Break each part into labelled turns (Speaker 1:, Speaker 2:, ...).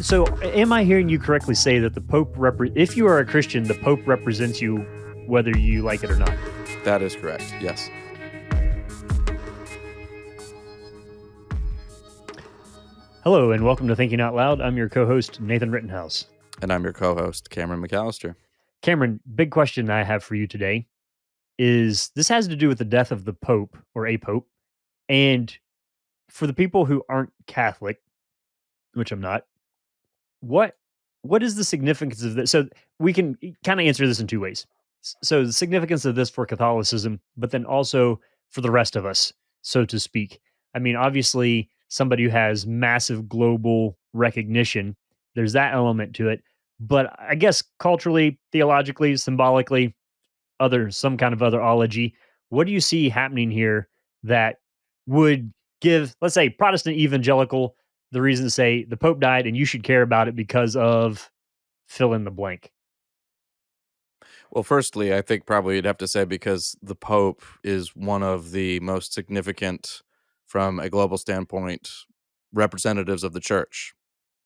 Speaker 1: So, am I hearing you correctly say that if you are a Christian, the Pope represents you whether you like it or not?
Speaker 2: That is correct. Yes.
Speaker 1: Hello, and welcome to Thinking Out Loud. I'm your co-host, Nathan Rittenhouse.
Speaker 2: And I'm your co-host, Cameron McAllister.
Speaker 1: Cameron, big question I have for you today is this has to do with the death of the Pope or a Pope. And for the people who aren't Catholic, which I'm not, what what is the significance of this? So we can kind of answer this in two ways. So the significance of this for Catholicism, but then also for the rest of us, so to speak. I mean, obviously, somebody who has massive global recognition, there's that element to it. But I guess culturally, theologically, symbolically, some kind of other ology, what do you see happening here that would give, let's say, Protestant evangelical the reason to say the Pope died and you should care about it because of fill in the blank?
Speaker 2: Well, firstly, I think probably you'd have to say because the Pope is one of the most significant, from a global standpoint, representatives of the church,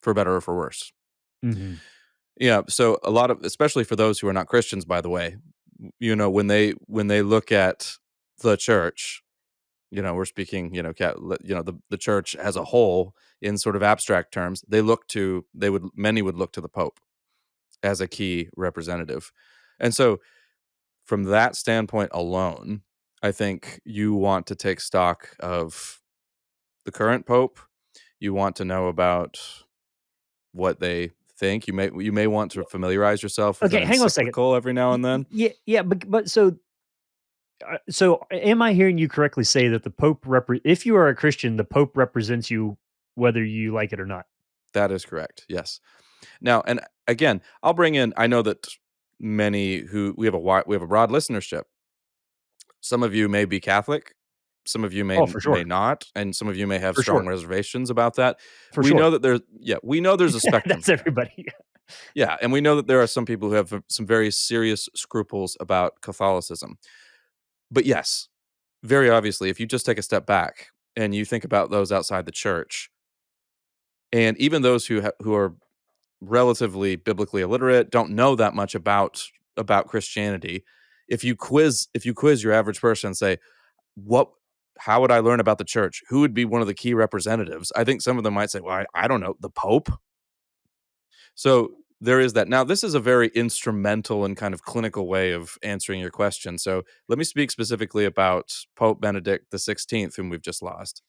Speaker 2: for better or for worse.
Speaker 1: Mhm.
Speaker 2: Yeah, so a lot of, especially for those who are not Christians, by the way, when they look at the church, we're speaking, the church as a whole in sort of abstract terms, many would look to the Pope as a key representative. And so from that standpoint alone, I think you want to take stock of the current Pope. You want to know about what they think. You may want to familiarize yourself with an
Speaker 1: Okay, hang on a second.
Speaker 2: encyclical every now and then.
Speaker 1: Yeah, but so am I hearing you correctly say that if you are a Christian, the Pope represents you whether you like it or not?
Speaker 2: That is correct. Yes. Now, and again, I'll bring in. I know that many who we have a broad listenership. Some of you may be Catholic, some of you
Speaker 1: Oh, for
Speaker 2: may
Speaker 1: sure.
Speaker 2: not, and some of you may have
Speaker 1: For
Speaker 2: strong
Speaker 1: sure.
Speaker 2: reservations about that.
Speaker 1: For sure.
Speaker 2: We know there's a spectrum
Speaker 1: That's
Speaker 2: here.
Speaker 1: everybody.
Speaker 2: Yeah, and we know that there are some people who have some very serious scruples about Catholicism. But yes, very obviously, if you just take a step back and you think about those outside the church, and even those who are relatively biblically illiterate, don't know that much about Christianity, if you quiz your average person and say, what how would I learn about the church? Who would be one of the key representatives? I think some of them might say, well, I don't know, the Pope. So there is that. Now, this is a very instrumental and kind of clinical way of answering your question. So let me speak specifically about Pope Benedict XVI, whom we've just lost.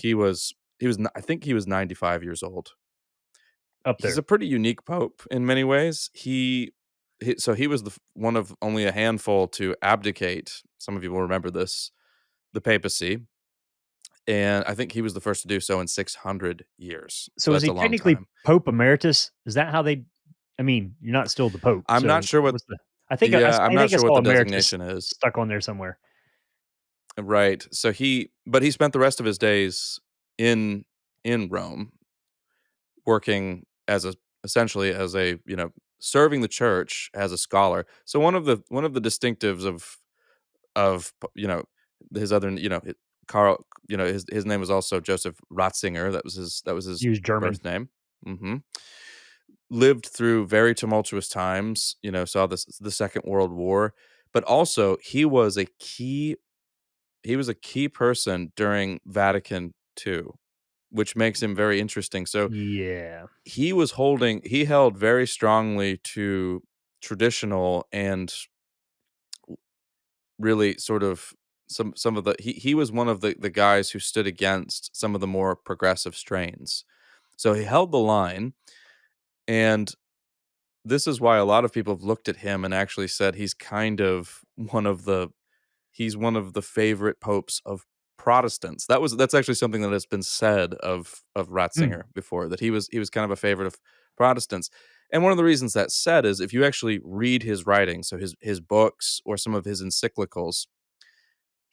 Speaker 2: I think he was 95 years old.
Speaker 1: Up
Speaker 2: He's
Speaker 1: there.
Speaker 2: a pretty unique pope in many ways. He was one of only a handful to abdicate. Some of you will remember this, the papacy, and I think he was the first to do so in 600 years. So
Speaker 1: So is
Speaker 2: that's
Speaker 1: he
Speaker 2: a long
Speaker 1: technically
Speaker 2: time.
Speaker 1: Pope Emeritus? Is that how they I mean, you're not still the Pope,
Speaker 2: I'm not
Speaker 1: so
Speaker 2: sure what.
Speaker 1: what's the
Speaker 2: Yeah, I'm
Speaker 1: I
Speaker 2: not
Speaker 1: think I
Speaker 2: sure what
Speaker 1: saw
Speaker 2: the
Speaker 1: Emeritus
Speaker 2: designation is.
Speaker 1: stuck on there somewhere.
Speaker 2: Right. But he spent the rest of his days in Rome, working essentially as a serving the church as a scholar. So one of the distinctives of his other Carl, his name was also Joseph Ratzinger. That was his
Speaker 1: He was German.
Speaker 2: birth name. Hmm. Lived through very tumultuous times. Saw the Second World War, but also he was a key person during Vatican II, which makes him very interesting. So
Speaker 1: Yeah.
Speaker 2: he held very strongly to traditional and really sort of some of he was one of the guys who stood against some of the more progressive strains. So he held the line, and this is why a lot of people have looked at him and actually said he's one of the favorite popes of Protestants. That's actually something that has been said of
Speaker 1: Mm.
Speaker 2: Ratzinger before, that he was kind of a favorite of Protestants. And one of the reasons that's said is if you actually read his writings, so his books or some of his encyclicals,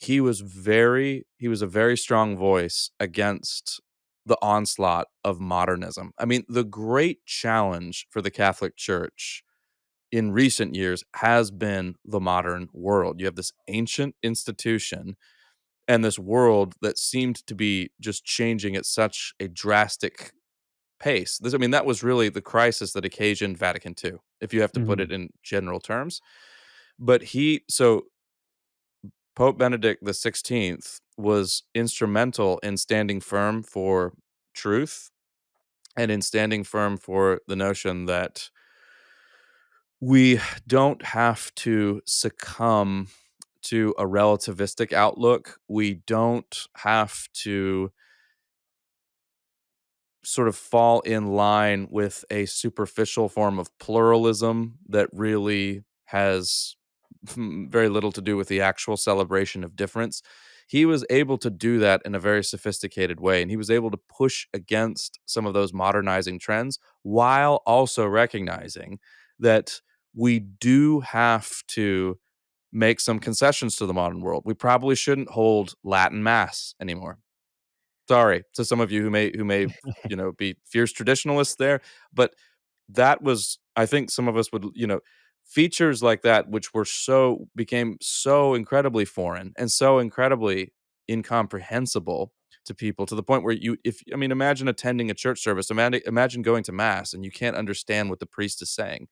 Speaker 2: he was a very strong voice against the onslaught of modernism. I mean, the great challenge for the Catholic Church in recent years has been the modern world. You have this ancient institution, and this world that seemed to be just changing at such a drastic pace. I mean, that was really the crisis that occasioned Vatican II, if you have to put
Speaker 1: Mhm.
Speaker 2: it in general terms. But so Pope Benedict XVI was instrumental in standing firm for truth and in standing firm for the notion that we don't have to succumb to a relativistic outlook. We don't have to sort of fall in line with a superficial form of pluralism that really has very little to do with the actual celebration of difference. He was able to do that in a very sophisticated way, and he was able to push against some of those modernizing trends while also recognizing that we do have to make some concessions to the modern world. We probably shouldn't hold Latin mass anymore. Sorry to some of you who may be fierce traditionalists there, but that was, I think some of us would, features like that which became so incredibly foreign and so incredibly incomprehensible to people, to the point where imagine attending a church service, imagine going to mass and you can't understand what the priest is saying.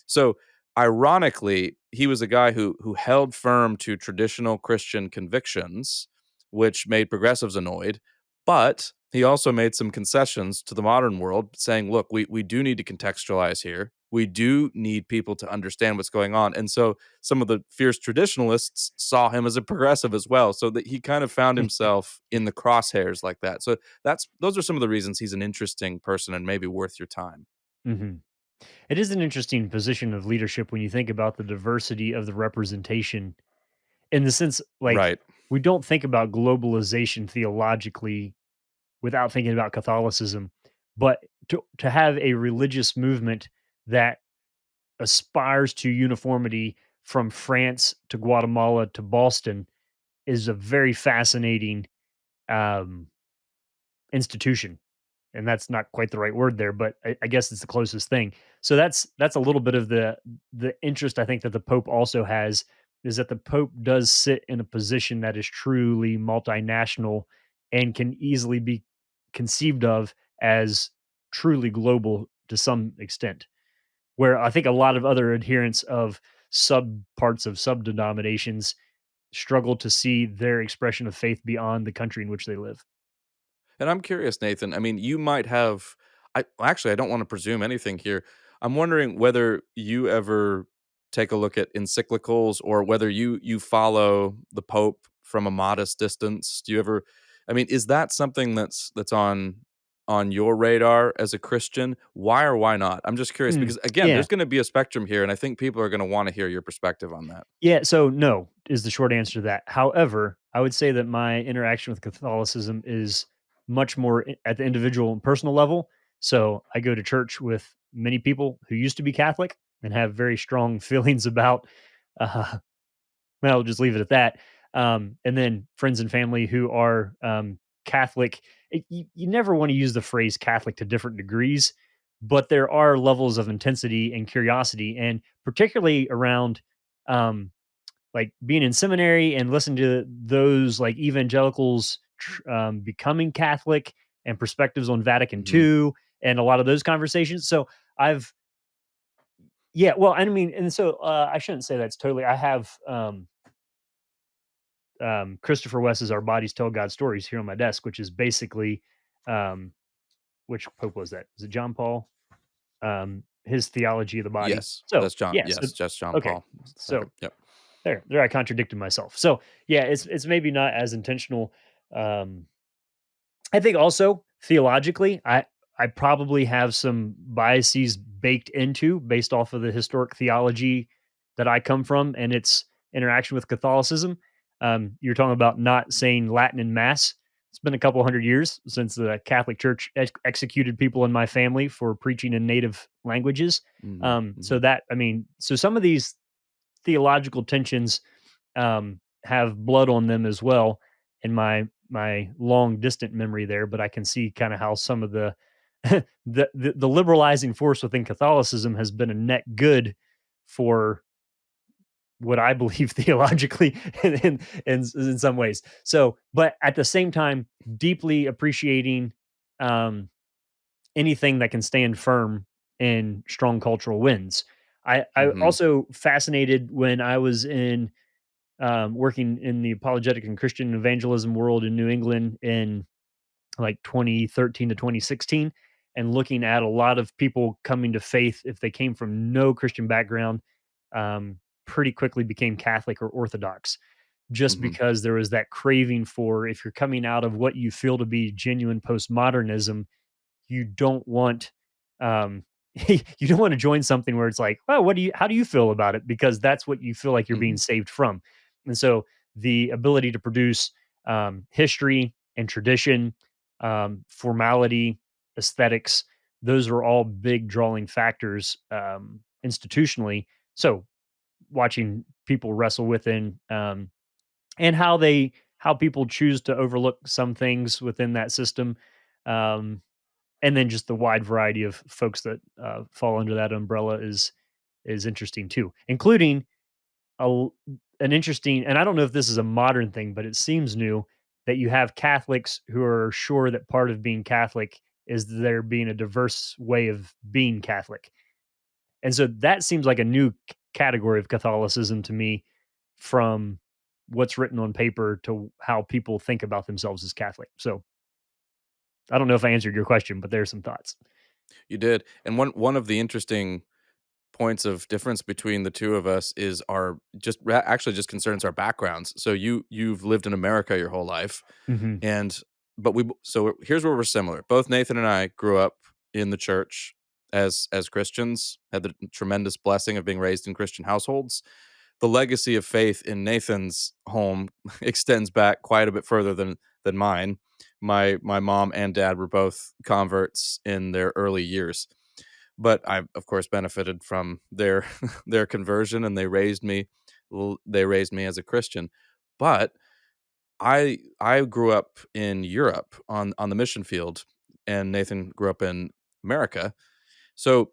Speaker 2: So, ironically, he was a guy who held firm to traditional Christian convictions, which made progressives annoyed, but he also made some concessions to the modern world, saying, "Look, we do need to contextualize here. We do need people to understand what's going on." And so some of the fierce traditionalists saw him as a progressive as well, so that he kind of found himself in the crosshairs like that. So those are some of the reasons he's an interesting person and maybe worth your time.
Speaker 1: Mhm. It is an interesting position of leadership when you think about the diversity of the representation in the sense, like,
Speaker 2: Right.
Speaker 1: we don't think about globalization theologically without thinking about Catholicism, but to have a religious movement that aspires to uniformity from France to Guatemala to Boston is a very fascinating um, institution, and that's not quite the right word there, but I guess it's the closest thing. So that's a little bit of the interest I think that the Pope also has, is that the Pope does sit in a position that is truly multinational and can easily be conceived of as truly global to some extent. Where I think a lot of other adherents of sub parts of sub denominations struggle to see their expression of faith beyond the country in which they live.
Speaker 2: And I'm curious, Nathan. I mean, you might have. I don't want to presume anything here. I'm wondering whether you ever take a look at encyclicals, or whether you follow the Pope from a modest distance. Do you ever? I mean, is that something that's on your radar as a Christian? Why or why not? I'm just curious
Speaker 1: Mm,
Speaker 2: because again,
Speaker 1: yeah.
Speaker 2: there's going to be a spectrum here, and I think people are going to want to hear your perspective on that.
Speaker 1: Yeah, so no is the short answer to that. However, I would say that my interaction with Catholicism is much more at the individual and personal level. So I go to church with many people who used to be Catholic and have very strong feelings about, uh, well, I'll just leave it at that. And then friends and family who are Catholic. You never want to use the phrase Catholic to different degrees, but there are levels of intensity and curiosity, and particularly around um, like being in seminary and listening to those like evangelicals becoming Catholic and perspectives on Vatican
Speaker 2: Hmm.
Speaker 1: II and a lot of those conversations. So I've yeah, well, I mean, and so I shouldn't say that's totally. I have Christopher West's "Our Bodies Tell God Stories" here on my desk, which is basically um, which pope was that? Was it John Paul? His theology of the body.
Speaker 2: Yes,
Speaker 1: So
Speaker 2: that's John.
Speaker 1: yeah, so
Speaker 2: Yes, that's John
Speaker 1: okay,
Speaker 2: Paul II.
Speaker 1: so
Speaker 2: Yep.
Speaker 1: there I contradicted myself. So yeah, it's maybe not as intentional. Um, I think also theologically, I probably have some biases baked into based off of the historic theology that I come from and its interaction with Catholicism. You're talking about not saying Latin in mass. It's been a couple hundred years since the Catholic Church executed people in my family for preaching in native languages.
Speaker 2: Hmm.
Speaker 1: So
Speaker 2: Hmm.
Speaker 1: that I mean, so some of these theological tensions have blood on them as well in my long distant memory there, but I can see kind of how some of the, the liberalizing force within Catholicism has been a net good for what I believe theologically in some ways. So, but at the same time, deeply appreciating um, anything that can stand firm in strong cultural winds. I
Speaker 2: Mhm.
Speaker 1: also fascinated when I was in working in the apologetic and Christian evangelism world in New England in like 2013 to 2016 and looking at a lot of people coming to faith if they came from no Christian background, pretty quickly became Catholic or Orthodox just
Speaker 2: Mhm.
Speaker 1: because there was that craving for if you're coming out of what you feel to be genuine postmodernism, you don't want um you don't want to join something where it's like, well, how do you feel about it? Because that's what you feel like you're being
Speaker 2: Mhm.
Speaker 1: saved from. And so the ability to produce history and tradition, formality, aesthetics, those are all big drawing factors institutionally. So watching people wrestle within and how people choose to overlook some things within that system. Um, and then just the wide variety of folks that fall under that umbrella is interesting too, including a l- an interesting. And I don't know if this is a modern thing, but it seems new that you have Catholics who are sure that part of being Catholic is there being a diverse way of being Catholic, and so that seems like a new category of Catholicism to me, from what's written on paper to how people think about themselves as Catholic. So I don't know if I answered your question, but there's some thoughts.
Speaker 2: You did. And one of the interesting points of difference between the two of us is our actually just concerns our backgrounds. So you've lived in America your whole life,
Speaker 1: Hmm.
Speaker 2: and so here's where we're similar. Both Nathan and I grew up in the church as Christians, had the tremendous blessing of being raised in Christian households. The legacy of faith in Nathan's home extends back quite a bit further than mine. My mom and dad were both converts in their early years, but I, of course, benefited from their their conversion, and they raised me as a Christian. But I grew up in Europe on the mission field, and Nathan grew up in America. So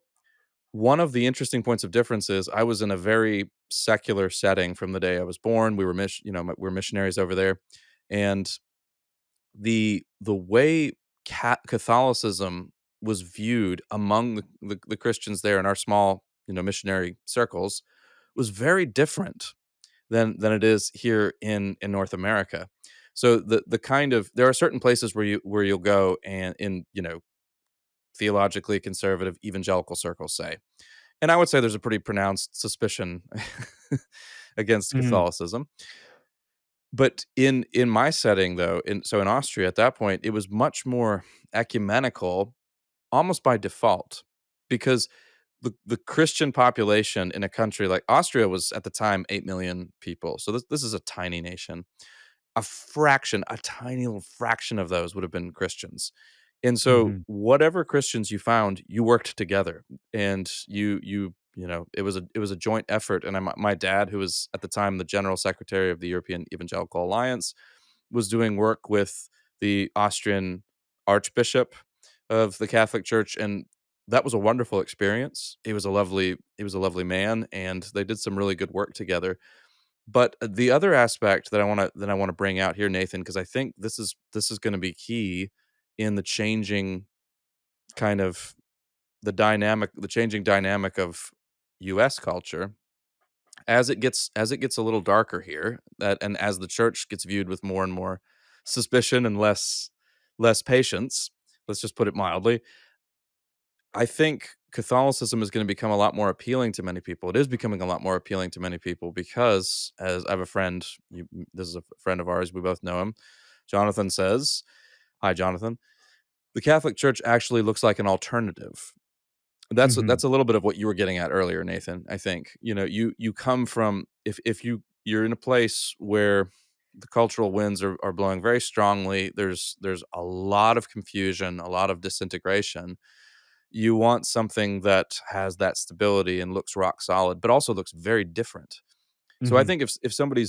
Speaker 2: one of the interesting points of difference is I was in a very secular setting from the day I was born. We were we're missionaries over there, and the way Catholicism was viewed among the Christians there in our small, missionary circles was very different than it is here in North America. So the kind of there are certain places where you'll go and in theologically conservative evangelical circles say, and I would say there's a pretty pronounced suspicion against
Speaker 1: Mhm,
Speaker 2: Catholicism. But in my setting though, in Austria at that point, it was much more ecumenical almost by default because the Christian population in a country like Austria was at the time 8 million people. So this is a tiny nation. A tiny little fraction of those would have been Christians. And so
Speaker 1: mhm,
Speaker 2: whatever Christians you found, you worked together and it was a joint effort. And my dad, who was at the time the general secretary of the European Evangelical Alliance, was doing work with the Austrian Archbishop of the Catholic Church, and that was a wonderful experience. He was a lovely man, and they did some really good work together. But the other aspect that I want to bring out here, Nathan, because I think this is going to be key in the changing kind of the changing dynamic of U.S. culture as it gets a little darker here, and as the church gets viewed with more and more suspicion and less patience. Let's just put it mildly. I think Catholicism is going to become a lot more appealing to many people. It is becoming a lot more appealing to many people because, as I have a friend, this is a friend of ours, we both know him. Jonathan says, "Hi, Jonathan. The Catholic Church actually looks like an alternative."
Speaker 1: mhm,
Speaker 2: That's a little bit of what you were getting at earlier, Nathan. I think you come from if you're in a place where the cultural winds are blowing very strongly. There's a lot of confusion, a lot of disintegration. You want something that has that stability and looks rock solid, but also looks very different. So I
Speaker 1: Mhm.
Speaker 2: think if somebody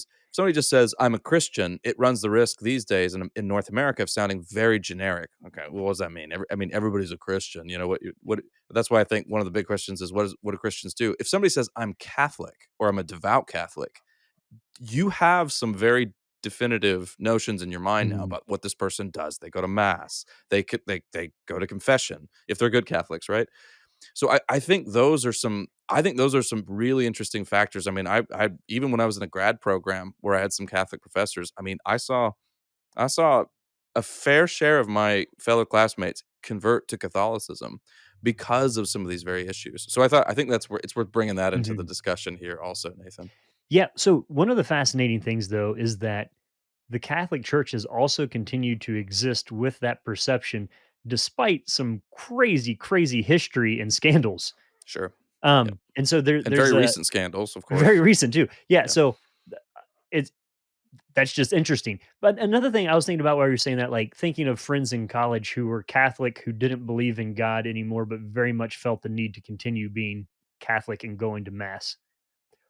Speaker 2: just says I'm a Christian, it runs the risk these days in North America of sounding very generic. Okay, well, what does that mean? I mean, everybody's a Christian. You know what? That's why I think one of the big questions is what do Christians do? If somebody says I'm Catholic or I'm a devout Catholic, you have some very definitive notions in your mind now
Speaker 1: Mhm.
Speaker 2: about what this person does. They go to mass. They go to confession if they're good Catholics, right? So I think those are some really interesting factors. I mean, I even when I was in a grad program where I had some Catholic professors, I mean, I saw a fair share of my fellow classmates convert to Catholicism because of some of these very issues. So I think that's where it's worth bringing that into the
Speaker 1: Mhm.
Speaker 2: discussion here also, Nathan.
Speaker 1: Yeah, so one of the fascinating things, though, is that the Catholic Church has also continued to exist with that perception despite some crazy, crazy history and scandals.
Speaker 2: Sure. Yeah.
Speaker 1: And so
Speaker 2: And
Speaker 1: there's
Speaker 2: very
Speaker 1: a
Speaker 2: recent scandals, of
Speaker 1: very
Speaker 2: course.
Speaker 1: recent too. Yeah,
Speaker 2: Yeah.
Speaker 1: so it's that's just interesting. But another thing I was thinking about while you were saying that, like thinking of friends in college who were Catholic who didn't believe in God anymore, but very much felt the need to continue being Catholic and going to mass,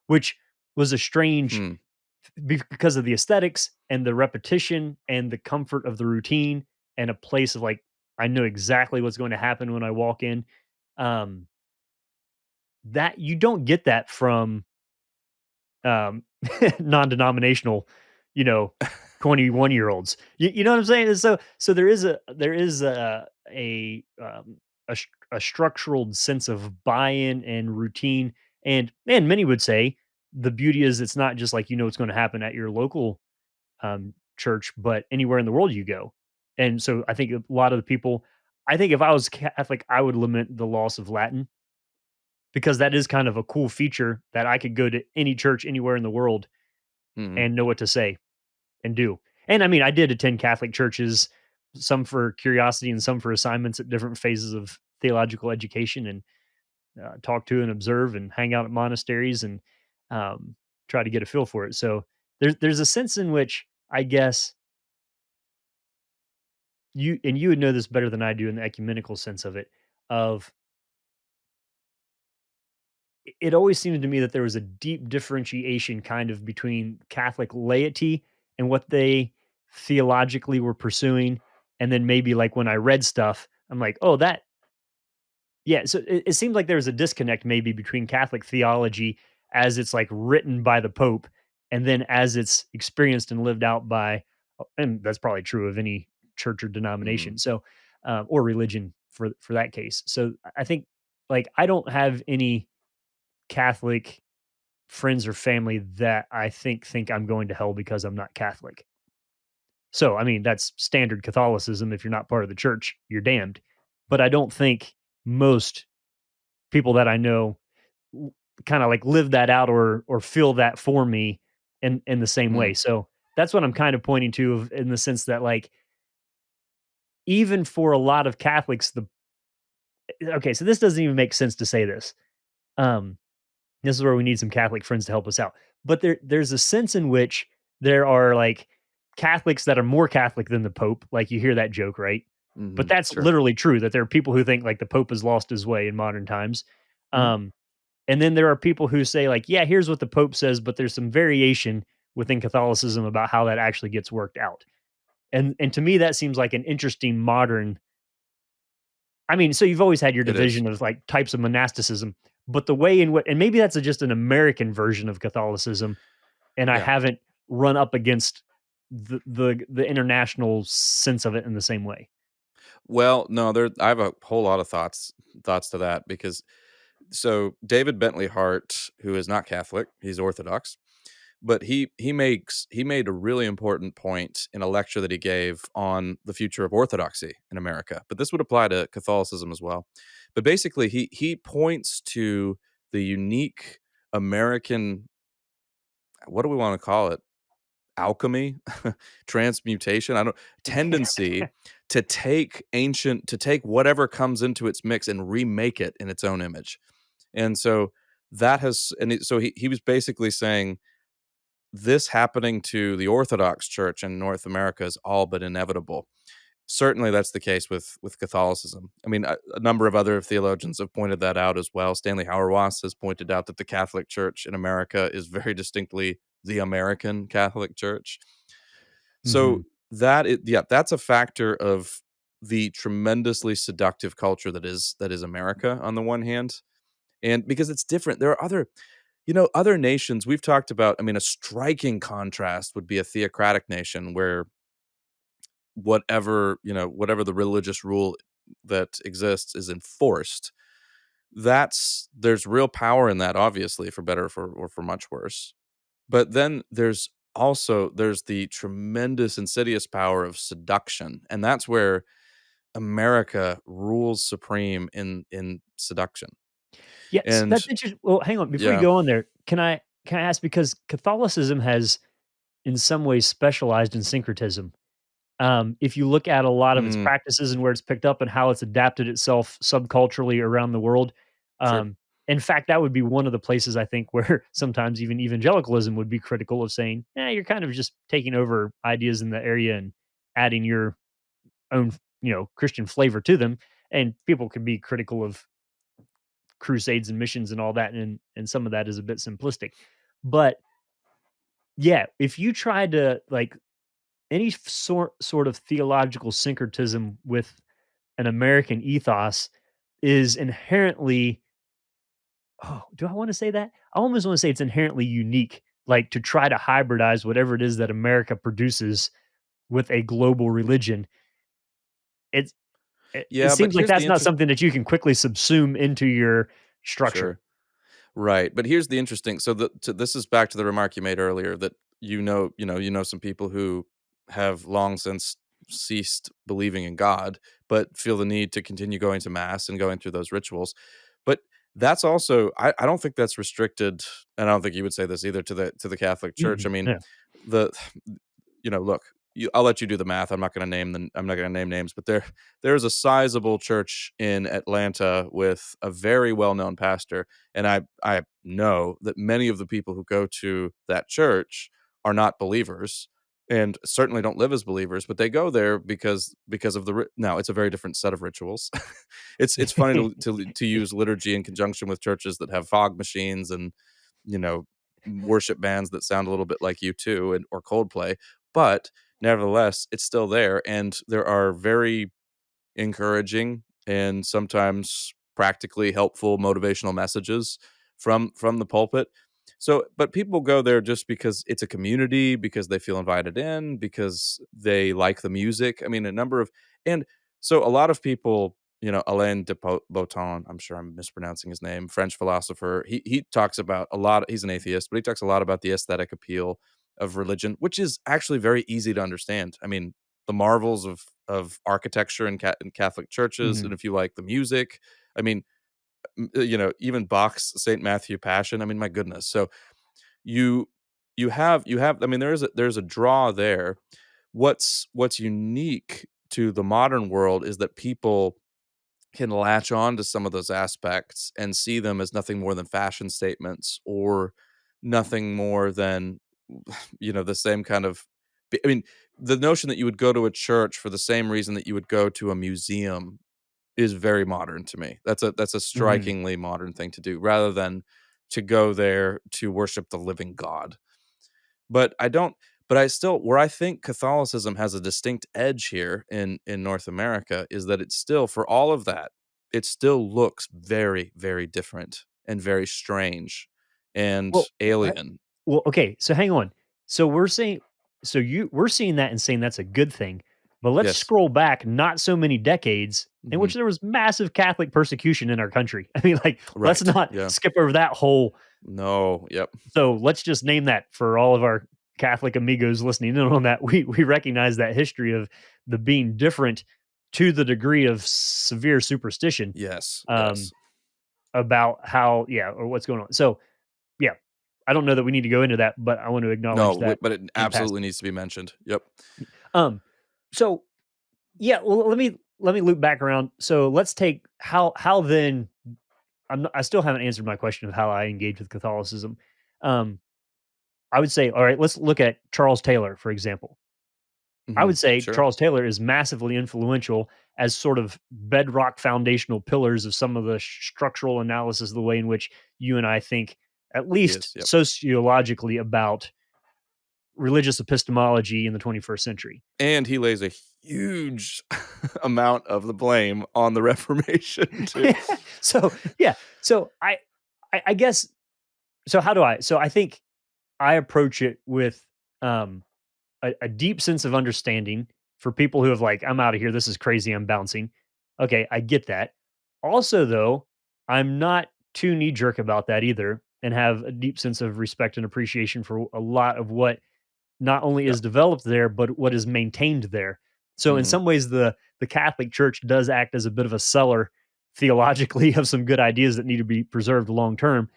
Speaker 1: which was a strange
Speaker 2: Hmm.
Speaker 1: because of the aesthetics and the repetition and the comfort of the routine and a place of like I know exactly what's going to happen when I walk in. Um, that you don't get that from um, non-denominational, you know, 21-year-olds. You know what I'm saying? And so there is a structural sense of buy-in and routine. And man, many would say the beauty is it's not just like you know what's going to happen at your local church, but anywhere in the world you go. And so I think a lot of the people, I think if I was Catholic, I would lament the loss of Latin because that is kind of a cool feature that I could go to any church anywhere in the world
Speaker 2: Mhm.
Speaker 1: and know what to say and do. And I mean, I did attend Catholic churches, some for curiosity and some for assignments at different phases of theological education, and talk to and observe and hang out at monasteries and um, try to get a feel for it. So there's a sense in which I guess you would know this better than I do in the ecumenical sense of it. Of it always seemed to me that there was a deep differentiation kind of between Catholic laity and what they theologically were pursuing. And then maybe like when I read stuff, I'm like, oh, that, yeah. So it seems like there's a disconnect maybe between Catholic theology as it's like written by the Pope and then as it's experienced and lived out by, and that's probably true of any church or
Speaker 2: Mhm.
Speaker 1: denomination. So, or religion for that case. So I think like I don't have any Catholic friends or family that I think I'm going to hell because I'm not Catholic. So, I mean, that's standard Catholicism. If you're not part of the church, you're damned. But I don't think most people that I know kind of like live that out or feel that for me in the same way.
Speaker 2: Mm.
Speaker 1: So that's what I'm kind of pointing to in the sense that like even for a lot of Catholics, the okay, so this doesn't even make sense to say this. Um, This is where we need some Catholic friends to help us out. But there's a sense in which there are like Catholics that are more Catholic than the Pope. Like you hear that joke, right? But
Speaker 2: Mhm.
Speaker 1: that's
Speaker 2: Sure.
Speaker 1: literally true that there are people who think like the Pope has lost his way in modern times.
Speaker 2: Mhm.
Speaker 1: Um, and then there are people who say like, yeah, here's what the Pope says, but there's some variation within Catholicism about how that actually gets worked out. And to me, that seems like an interesting modern. I mean, so you've always had your
Speaker 2: It is.
Speaker 1: division of like types of monasticism, but the way in what and maybe that's just an American version of Catholicism, and I
Speaker 2: Yeah.
Speaker 1: haven't run up against the international sense of it in the same way.
Speaker 2: Well, no, there I have a whole lot of thoughts to that because so David Bentley Hart, who is not Catholic, he's Orthodox, but he made a really important point in a lecture that he gave on the future of orthodoxy in America. But this would apply to Catholicism as well. But basically he points to the unique American, what do we want to call it? Alchemy, transmutation, I don't tendency to take whatever comes into its mix and remake it in its own image. And so that has and it, so he was basically saying this happening to the Orthodox Church in North America is all but inevitable. certainly that's the case with Catholicism. I mean, a number of other theologians have pointed that out as well. Stanley Hauerwas has pointed out that the Catholic Church in America is very distinctly the American Catholic Church. So
Speaker 1: Mhm.
Speaker 2: yeah, that's a factor of the tremendously seductive culture that is America on the one hand, and because it's different, there are other nations we've talked about. I mean, a striking contrast would be a theocratic nation where whatever the religious rule that exists is enforced. There's real power in that, obviously, for better or for much worse. But then there's the tremendous insidious power of seduction, and that's where America rules supreme in seduction.
Speaker 1: Yes,
Speaker 2: And
Speaker 1: that's interesting. Well, hang on, before you
Speaker 2: yeah,
Speaker 1: go on there, can I ask, because Catholicism has in some ways specialized in syncretism. If you look at a lot of its
Speaker 2: mm,
Speaker 1: practices and where it's picked up and how it's adapted itself subculturally around the world,
Speaker 2: sure.
Speaker 1: um, in fact, that would be one of the places I think where sometimes even evangelicalism would be critical of saying, you're kind of just taking over ideas in the area and adding your own, Christian flavor to them." And people can be critical of crusades and missions and all that, and some of that is a bit simplistic. But yeah, if you try to like any sort of theological syncretism with an American ethos is inherently, oh, do I want to say that? I almost want to say it's inherently unique, like to try to hybridize whatever it is that America produces with a global religion. It's it
Speaker 2: Yeah, but
Speaker 1: seems like
Speaker 2: here's the
Speaker 1: that's not
Speaker 2: interest.
Speaker 1: something that you can quickly subsume into your structure.
Speaker 2: Sure. Right, but here's the interesting this is back to the remark you made earlier that you know some people who have long since ceased believing in God, but feel the need to continue going to mass and going through those rituals. But that's also I don't think that's restricted, and I don't think you would say this either to the Catholic Church. I
Speaker 1: Mhm,
Speaker 2: mean,
Speaker 1: yeah.
Speaker 2: the look, I'll let you do the math. I'm not going to name names, but there's a sizable church in Atlanta with a very well-known pastor, and I know that many of the people who go to that church are not believers and certainly don't live as believers, but they go there because of now it's a very different set of rituals. It's funny to use liturgy in conjunction with churches that have fog machines and you know worship bands that sound a little bit like U2 and or Coldplay, but nevertheless, it's still there, and there are very encouraging and sometimes practically helpful motivational messages from the pulpit. So, but people go there just because it's a community, because they feel invited in, because they like the music. I mean, and so a lot of people, Alain de Botton, I'm sure I'm mispronouncing his name, French philosopher. He talks about a lot. He's an atheist, but he talks a lot about the aesthetic appeal of religion, which is actually very easy to understand. I mean, the marvels of architecture in Catholic churches, and
Speaker 1: Mhm.
Speaker 2: if you like the music, I mean, even Bach's Saint Matthew Passion. I mean, my goodness. So you you have. I mean, there's a draw there. What's unique to the modern world is that people can latch on to some of those aspects and see them as nothing more than fashion statements or nothing more than the same kind of I mean, the notion that you would go to a church for the same reason that you would go to a museum is very modern to me. That's a
Speaker 1: Mhm.
Speaker 2: strikingly modern thing to do rather than to go there to worship the living God. But I don't but I still where I think Catholicism has a distinct edge here in North America is that it's still for all of that, it still looks very, very different and very strange and
Speaker 1: Well,
Speaker 2: alien.
Speaker 1: okay, so hang on. So we're seeing that and saying that's a good thing, but let's
Speaker 2: Yes.
Speaker 1: scroll back not so many decades in
Speaker 2: Mhm.
Speaker 1: which there was massive Catholic persecution in our country. I mean, like, let's
Speaker 2: Right.
Speaker 1: not
Speaker 2: Yeah.
Speaker 1: skip over that whole.
Speaker 2: No. Yep.
Speaker 1: So let's just name that for all of our Catholic amigos listening in on that. We recognize that history of the being different to the degree of severe superstition,
Speaker 2: Yes.
Speaker 1: um,
Speaker 2: Yes.
Speaker 1: about how, yeah, or what's going on. So yeah, I don't know that we need to go into that, but I want to
Speaker 2: No,
Speaker 1: acknowledge that
Speaker 2: but it
Speaker 1: in
Speaker 2: absolutely
Speaker 1: passing.
Speaker 2: needs to be mentioned. Yep.
Speaker 1: Um, so yeah, well, let me loop back around. So let's take how then I still haven't answered my question of how I engage with Catholicism. Um, I would say, all right, let's look at Charles Taylor, for example. I would say
Speaker 2: Sure.
Speaker 1: Charles Taylor is massively influential as sort of bedrock foundational pillars of some of the structural analysis of the way in which you and I think, at
Speaker 2: He
Speaker 1: least
Speaker 2: is. Yep.
Speaker 1: sociologically, about religious epistemology in the 21st century.
Speaker 2: And he lays a huge amount of the blame on the Reformation too.
Speaker 1: So yeah, so I guess, so how do I? So I think I approach it with um, a deep sense of understanding for people who have like, I'm out of here. This is crazy. I'm bouncing. Okay, I get that. Also, though, I'm not too knee jerk about that either, and have a deep sense of respect and appreciation for a lot of what not only
Speaker 2: Yeah.
Speaker 1: is developed there, but what is maintained there. So in
Speaker 2: Mhm.
Speaker 1: some ways, the Catholic Church does act as a bit of a cellar theologically of some good ideas that need to be preserved long term.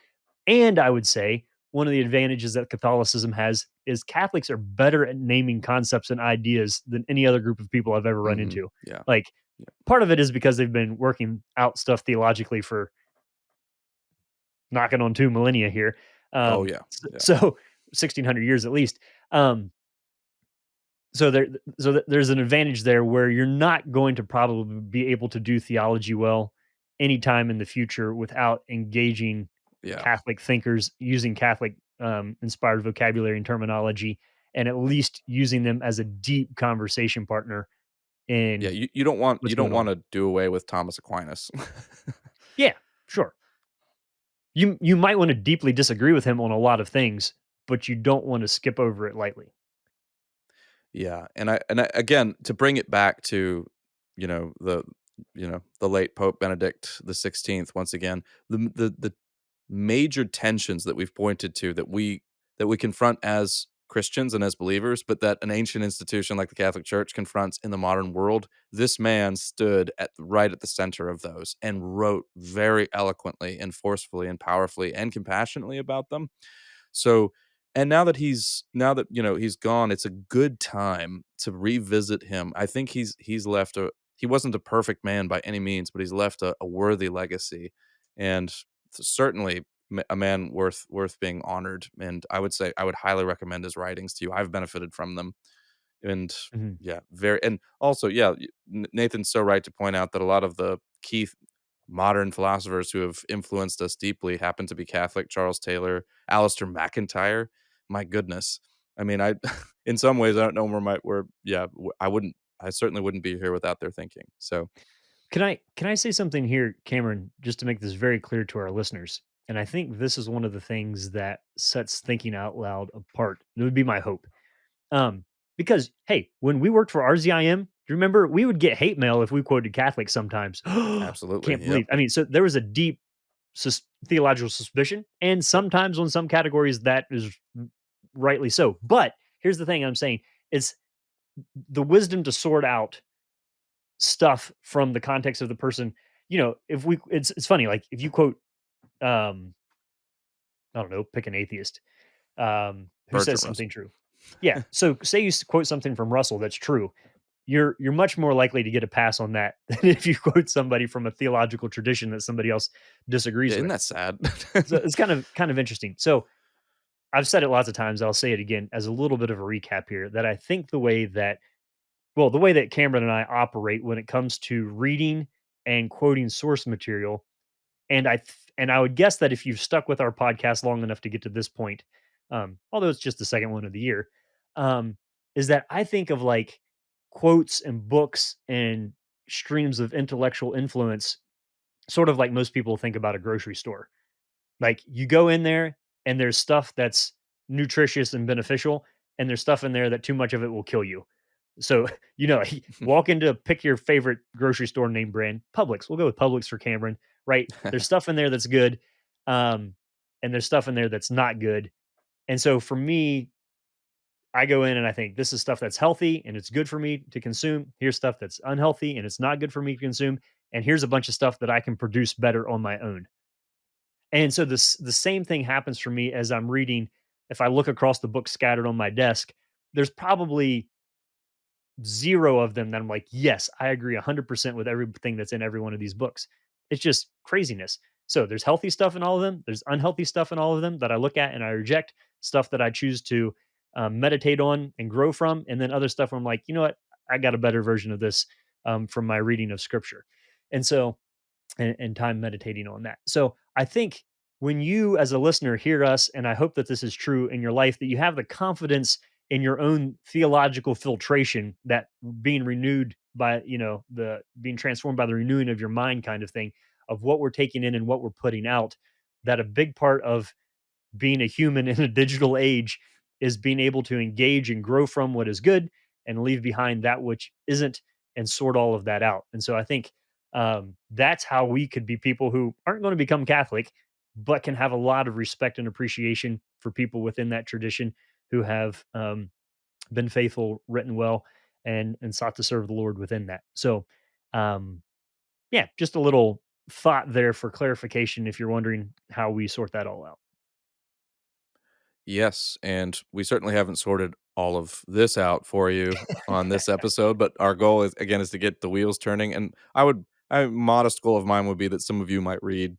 Speaker 1: And I would say one of the advantages that Catholicism has is Catholics are better at naming concepts and ideas than any other group of people I've ever run
Speaker 2: Mhm.
Speaker 1: into.
Speaker 2: Yeah.
Speaker 1: Like,
Speaker 2: Yeah.
Speaker 1: part of it is because they've been working out stuff theologically for knocking on 2 millennia here.
Speaker 2: Oh, yeah. Yeah.
Speaker 1: So 1600 years at least. Um, so there's an advantage there where you're not going to probably be able to do theology well anytime in the future without engaging
Speaker 2: Yeah.
Speaker 1: Catholic thinkers, using Catholic inspired vocabulary and terminology, and at least using them as a deep conversation partner
Speaker 2: Yeah,
Speaker 1: in
Speaker 2: you don't want
Speaker 1: what's going on.
Speaker 2: do away with Thomas Aquinas.
Speaker 1: Yeah, sure. You might want to deeply disagree with him on a lot of things, but you don't want to skip over it lightly.
Speaker 2: Yeah, and I again, to bring it back to, you know, the late Pope Benedict the 16th once again, the major tensions that we've pointed to that we confront as Christians and as believers, but that an ancient institution like the Catholic Church confronts in the modern world, this man stood right at the center of those and wrote very eloquently and forcefully and powerfully and compassionately about them. So, and now that, he's gone, it's a good time to revisit him. I think he's left he wasn't a perfect man by any means, but he's left a worthy legacy, and certainly a man worth being honored. And I would say I would highly recommend his writings to you. I've benefited from them, and
Speaker 1: Mhm.
Speaker 2: yeah, very, and also, yeah, Nathan's so right to point out that a lot of the key modern philosophers who have influenced us deeply happen to be Catholic. Charles Taylor, Alistair McIntyre. My goodness. I mean, I in some ways I don't know where yeah, I certainly wouldn't be here without their thinking. So,
Speaker 1: Can I say something here, Cameron, just to make this very clear to our listeners? And I think this is one of the things that sets thinking out loud apart. It would be my hope. Um, because hey, when we worked for RZIM, do you remember we would get hate mail if we quoted Catholic sometimes?
Speaker 2: absolutely.
Speaker 1: Can't
Speaker 2: Yep.
Speaker 1: believe. I mean, so there was a deep theological suspicion, and sometimes on some categories that is rightly so. But here's the thing: I'm saying it's the wisdom to sort out stuff from the context of the person. If we it's funny, like if you quote um I don't know, pick an atheist who says
Speaker 2: Bertrand Russell.
Speaker 1: something true. Yeah. So say you quote something from Russell that's true. You're much more likely to get a pass on that than if you quote somebody from a theological tradition that somebody else
Speaker 2: Yeah,
Speaker 1: disagrees
Speaker 2: isn't
Speaker 1: with.
Speaker 2: that sad?
Speaker 1: So it's kind of interesting. So I've said it lots of times. I'll say it again as a little bit of a recap here, that I think the way that Cameron and I operate when it comes to reading and quoting source material, and I would guess that if you've stuck with our podcast long enough to get to this point, although it's just the second one of the year, um, is that I think of like quotes and books and streams of intellectual influence, sort of like most people think about a grocery store. Like you go in there and there's stuff that's nutritious and beneficial, and there's stuff in there that too much of it will kill you. So, walk into pick your favorite grocery store name brand, Publix. We'll go with Publix for Cameron, right? There's stuff in there that's good, um, and there's stuff in there that's not good. And so for me, I go in and I think this is stuff that's healthy and it's good for me to consume. Here's stuff that's unhealthy and it's not good for me to consume. And here's a bunch of stuff that I can produce better on my own. And so the same thing happens for me as I'm reading. If I look across the books scattered on my desk, there's probably 0 of them that I'm like, "Yes, I agree 100% with everything that's in every one of these books." It's just craziness. So there's healthy stuff in all of them, there's unhealthy stuff in all of them that I look at and I reject, stuff that I choose to meditate on and grow from, and then other stuff where I'm like, you know what, I got a better version of this from my reading of scripture. And so, and time meditating on that. So I think when you as a listener hear us, and I hope that this is true in your life, that you have the confidence in your own theological filtration, that being renewed by, the being transformed by the renewing of your mind kind of thing, of what we're taking in and what we're putting out, that a big part of being a human in a digital age is being able to engage and grow from what is good and leave behind that which isn't, and sort all of that out. And so I think that's how we could be people who aren't going to become Catholic, but can have a lot of respect and appreciation for people within that tradition who have been faithful, written well, and sought to serve the Lord within that. So, um, yeah, just a little thought there for clarification if you're wondering how we sort that all out.
Speaker 2: Yes, and we certainly haven't sorted all of this out for you on this episode, but our goal is again is to get the wheels turning. And a modest goal of mine would be that some of you might read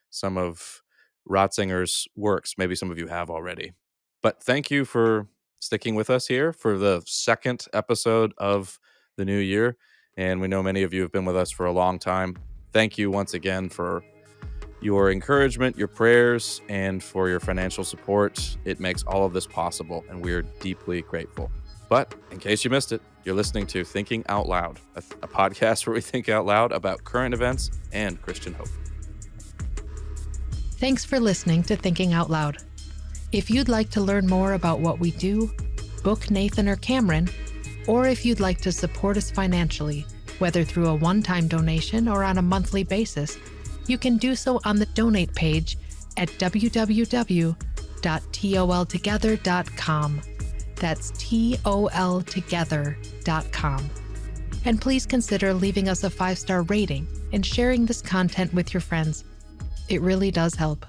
Speaker 2: some of Ratzinger's works. Maybe some of you have already. But thank you for sticking with us here for the second episode of the new year. And we know many of you have been with us for a long time. Thank you once again for your encouragement, your prayers, and for your financial support. It makes all of this possible, and we're deeply grateful. But in case you missed it, you're listening to Thinking Out Loud, a podcast where we think out loud about current events and Christian hope.
Speaker 3: Thanks for listening to Thinking Out Loud. If you'd like to learn more about what we do, book Nathan or Cameron, or if you'd like to support us financially, whether through a one-time donation or on a monthly basis, you can do so on the donate page at www.toltogether.com. That's toltogether.com. And please consider leaving us a 5-star rating and sharing this content with your friends. It really does help.